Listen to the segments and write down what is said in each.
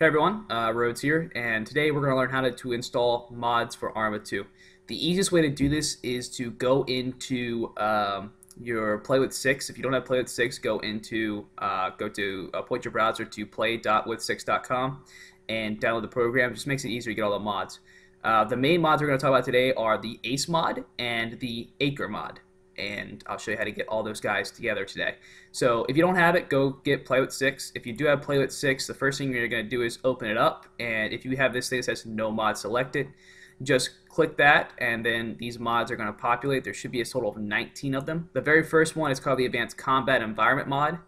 Hey everyone, Rhodes here, and today we're going to learn how to install mods for Arma 2. The easiest way to do this is to go into your Play with 6. If you don't have Play with 6, point your browser to play.with6.com and download the program. It just makes it easier to get all the mods. The main mods we're going to talk about today are the ACE mod and the ACRE mod, and I'll show you how to get all those guys together today. So if you don't have it, go get Play with 6. If you do have Play with 6, the first thing you're going to do is open it up, and if you have this thing that says no mod selected, just click that, and then these mods are going to populate. There should be a total of 19 of them. The very first one is called the Advanced Combat Environment mod.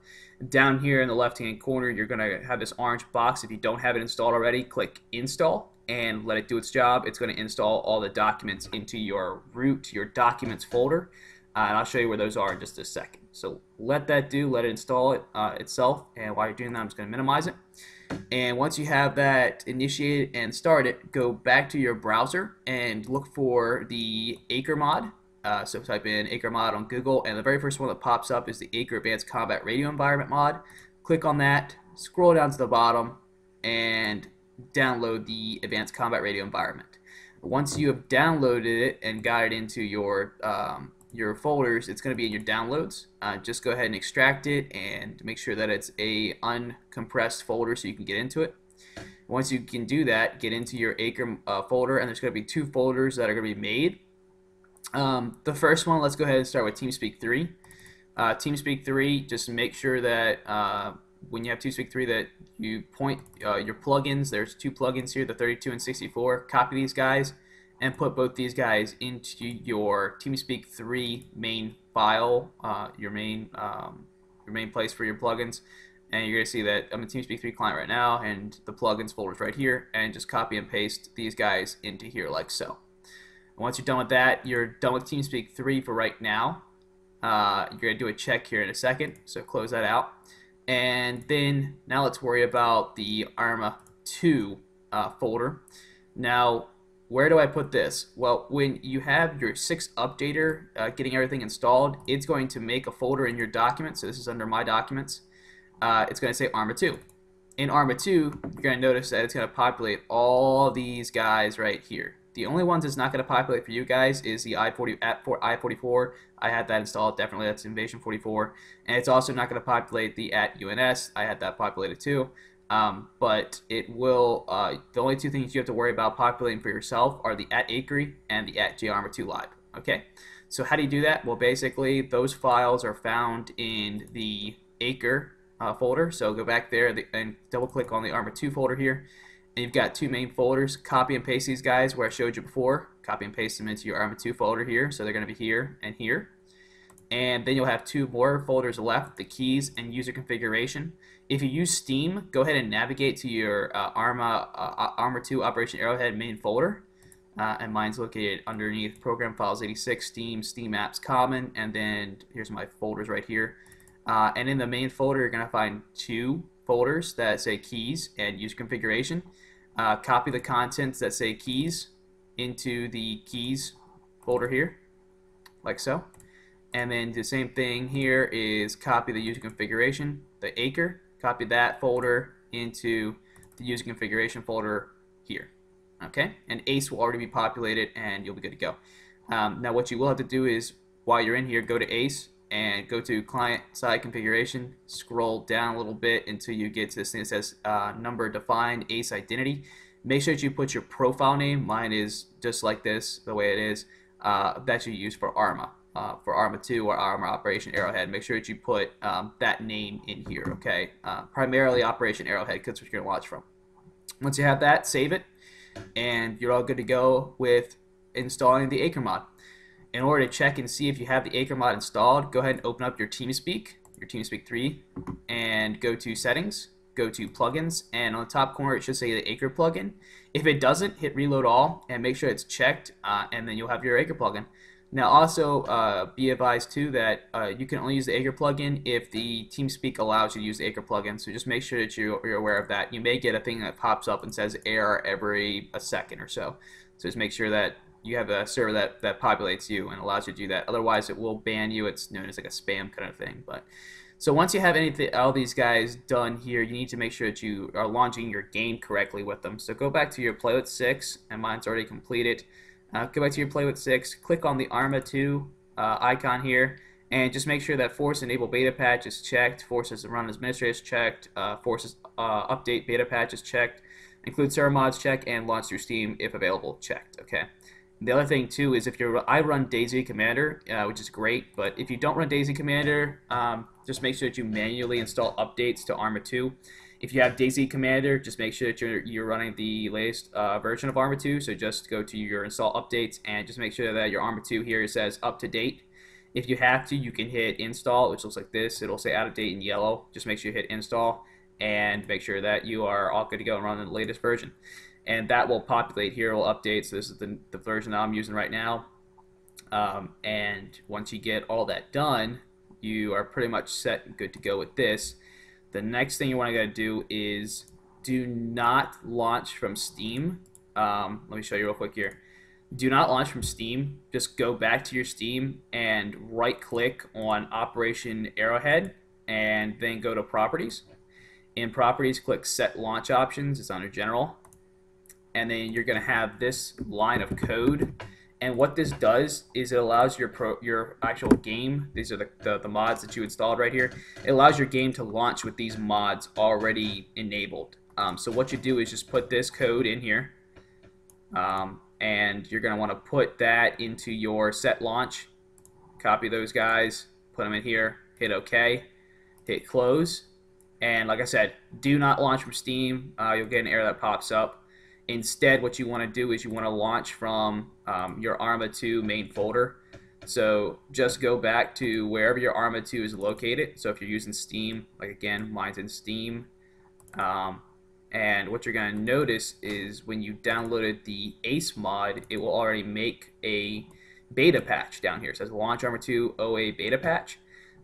Down here in the left-hand corner, you're going to have this orange box. If you don't have it installed already, click Install and let it do its job. It's going to install all the documents into your root, your documents folder. And I'll show you where those are in just a second. So let that do, let it install it itself. And while you're doing that, I'm just going to minimize it. And once you have that initiated and started, go back to your browser and look for the ACRE mod. So type in ACRE mod on Google, and the very first one that pops up is the ACRE Advanced Combat Radio Environment mod. Click on that, scroll down to the bottom, and download the Advanced Combat Radio Environment. Once you have downloaded it and got it into your folders, it's going to be in your downloads. Just go ahead and extract it and make sure that it's a uncompressed folder so you can get into it. Once you can do that, get into your ACRE folder, and there's going to be two folders that are going to be made. The first one, let's go ahead and start with TeamSpeak 3. TeamSpeak 3, just make sure that when you have TeamSpeak 3 that you point your plugins. There's two plugins here, the 32 and 64. Copy these guys and put both these guys into your TeamSpeak 3 main file, your main place for your plugins. And you're going to see that I'm in TeamSpeak 3 client right now, and the plugins folder is right here. And just copy and paste these guys into here like so. And once you're done with that, you're done with TeamSpeak 3 for right now. You're going to do a check here in a second, so close that out. And then now let's worry about the Arma 2 folder. Now, where do I put this? Well, when you have your 6 updater getting everything installed, it's going to make a folder in your documents. So this is under My Documents. It's going to say Arma 2. In Arma 2, you're going to notice that it's going to populate all these guys right here. The only ones that's not going to populate for you guys is the I-44. I had that installed, definitely. That's Invasion 44. And it's also not going to populate the @UNS. I had that populated too. But it will, the only two things you have to worry about populating for yourself are the @ACRE and the @JArma2 Live. Okay, so how do you do that? Well, basically, those files are found in the ACRE folder. So go back there and double click on the Arma 2 folder here. And you've got two main folders. Copy and paste these guys where I showed you before. Copy and paste them into your Arma 2 folder here. So they're going to be here and here. And then you'll have two more folders left, the keys and user configuration. If you use Steam, go ahead and navigate to your Arma 2 Operation Arrowhead main folder. And mine's located underneath Program Files 86, Steam, Steam Apps Common, and then here's my folders right here. And in the main folder, you're going to find two folders that say keys and user configuration. Copy the contents that say keys into the keys folder here, like so. And then the same thing here is copy the user configuration, the ACRE, copy that folder into the user configuration folder here. Okay, and ACE will already be populated and you'll be good to go. Now what you will have to do is, while you're in here, go to ACE and go to client-side configuration, scroll down a little bit until you get to this thing that says number defined ACE identity. Make sure that you put your profile name. Mine is just like this, the way it is, that you use for Arma. For Arma 2 or Arma Operation Arrowhead, make sure that you put that name in here, okay? Primarily Operation Arrowhead, because that's what you're going to watch from. Once you have that, save it, and you're all good to go with installing the ACRE mod. In order to check and see if you have the ACRE mod installed, go ahead and open up your TeamSpeak 3, and go to Settings, go to Plugins, and on the top corner it should say the ACRE plugin. If it doesn't, hit Reload All, and make sure it's checked, and then you'll have your ACRE plugin. Now also be advised too that you can only use the ACRE plugin if the TeamSpeak allows you to use the ACRE plugin, so just make sure that you're aware of that. You may get a thing that pops up and says error every a second or so. So just make sure that you have a server that populates you and allows you to do that. Otherwise, it will ban you. It's known as like a spam kind of thing. But So once you have all these guys done here, you need to make sure that you are launching your game correctly with them. So go back to your Play with 6, and mine's already completed. Go back to your Play with 6, click on the ARMA 2 icon here, and just make sure that Force Enable Beta Patch is checked, Forces Run Administrator is checked, Forces Update Beta Patch is checked, Include Server Mods check, and Launch through Steam if available checked. Okay. The other thing too is if I run DayZ Commander, which is great, but if you don't run DayZ Commander, just make sure that you manually install updates to Arma 2. If you have DayZ Commander, just make sure that you're running the latest version of Arma 2. So just go to your install updates and just make sure that your Arma 2 here says up to date. If you have to, you can hit install, which looks like this. It'll say out of date in yellow. Just make sure you hit install and make sure that you are all good to go and run the latest version. And that will populate here, it will update. So this is the version that I'm using right now. And once you get all that done, you are pretty much set and good to go with this. The next thing you want to do is do not launch from Steam. Let me show you real quick here. Do not launch from Steam. Just go back to your Steam and right-click on Operation Arrowhead, and then go to Properties. In Properties, click Set Launch Options. It's under General. And then you're going to have this line of code. And what this does is it allows your actual game, these are the mods that you installed right here, it allows your game to launch with these mods already enabled. So what you do is just put this code in here, and you're going to want to put that into your set launch, copy those guys, put them in here, hit OK, hit close, and like I said, do not launch from Steam. You'll get an error that pops up. Instead, what you want to do is you want to launch from your Arma 2 main folder. So just go back to wherever your Arma 2 is located. So if you're using Steam, like again, mine's in Steam. And what you're going to notice is when you downloaded the ACE mod, it will already make a beta patch down here. It says Launch Arma 2 OA Beta Patch.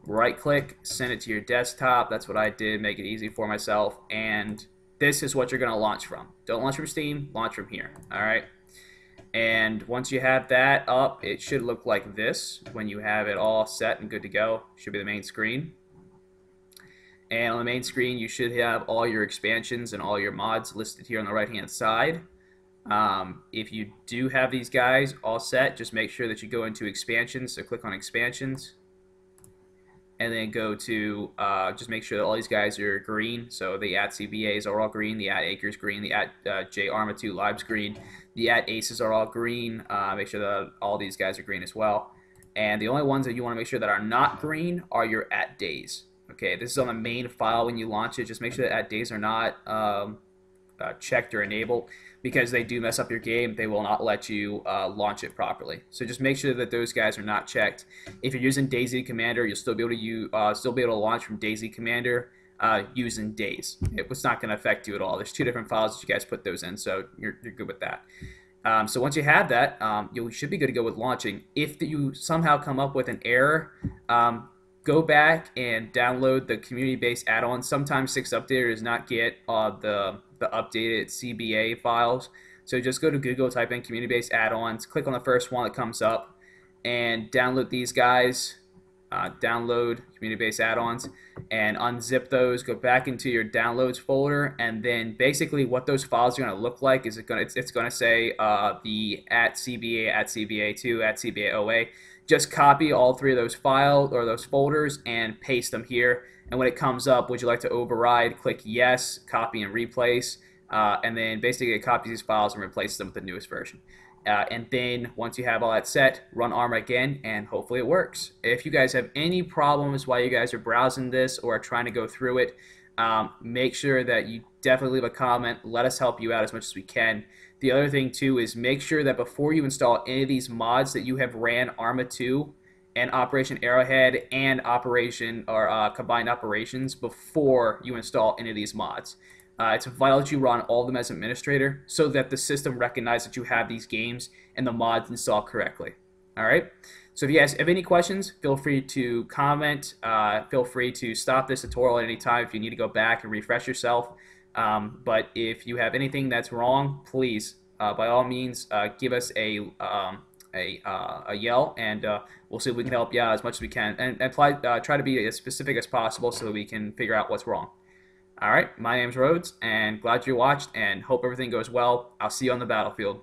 Right click, send it to your desktop. That's what I did, make it easy for myself. And this is what you're going to launch from. Don't launch from Steam, launch from here. All right. And once you have that up, it should look like this when you have it all set and good to go. Should be the main screen. And on the main screen, you should have all your expansions and all your mods listed here on the right-hand side. If you do have these guys all set, just make sure that you go into expansions. So click on expansions. And then go to, just make sure that all these guys are green. So the @CBAs are all green, the @ACRE is green, the @JARMA2 Live's green, the @ACEs are all green. Make sure that all these guys are green as well. And the only ones that you want to make sure that are not green are your @days. Okay, this is on the main file when you launch it. Just make sure that @days are not checked or enabled, because they do mess up your game. They will not let you launch it properly. So just make sure that those guys are not checked. If you're using DayZ Commander, you'll still be able to launch from DayZ Commander using days. It's not going to affect you at all. There's two different files that you guys put those in, so you're good with that. So once you have that, you should be good to go with launching. If you somehow come up with an error, go back and download the community-based add-on. Sometimes 6 Updater does not get the updated CBA files. So just go to Google, type in community-based add-ons, click on the first one that comes up, and download these guys. Download community-based add-ons and unzip those. Go back into your downloads folder, and then basically what those files are going to look like is it's going to say the @CBA, @CBA2, @CBA-OA. Just copy all 3 of those files or those folders and paste them here. And when it comes up, would you like to override? Click yes, copy and replace, and then basically it copies these files and replaces them with the newest version. And then once you have all that set, run ARMA again, and hopefully it works. If you guys have any problems while you guys are browsing this or are trying to go through it, make sure that you definitely leave a comment. Let us help you out as much as we can. The other thing too is make sure that before you install any of these mods that you have ran ARMA 2 and Operation Arrowhead and Operation or Combined Operations before you install any of these mods. It's vital that you run all of them as administrator so that the system recognizes that you have these games and the mods installed correctly. All right. So if you guys have any questions, feel free to comment. Feel free to stop this tutorial at any time if you need to go back and refresh yourself. But if you have anything that's wrong, please, by all means, give us a a yell, and we'll see if we can help you out as much as we can, and try to be as specific as possible so that we can figure out what's wrong. All right, my name's Rhodes, and glad you watched, and hope everything goes well. I'll see you on the battlefield.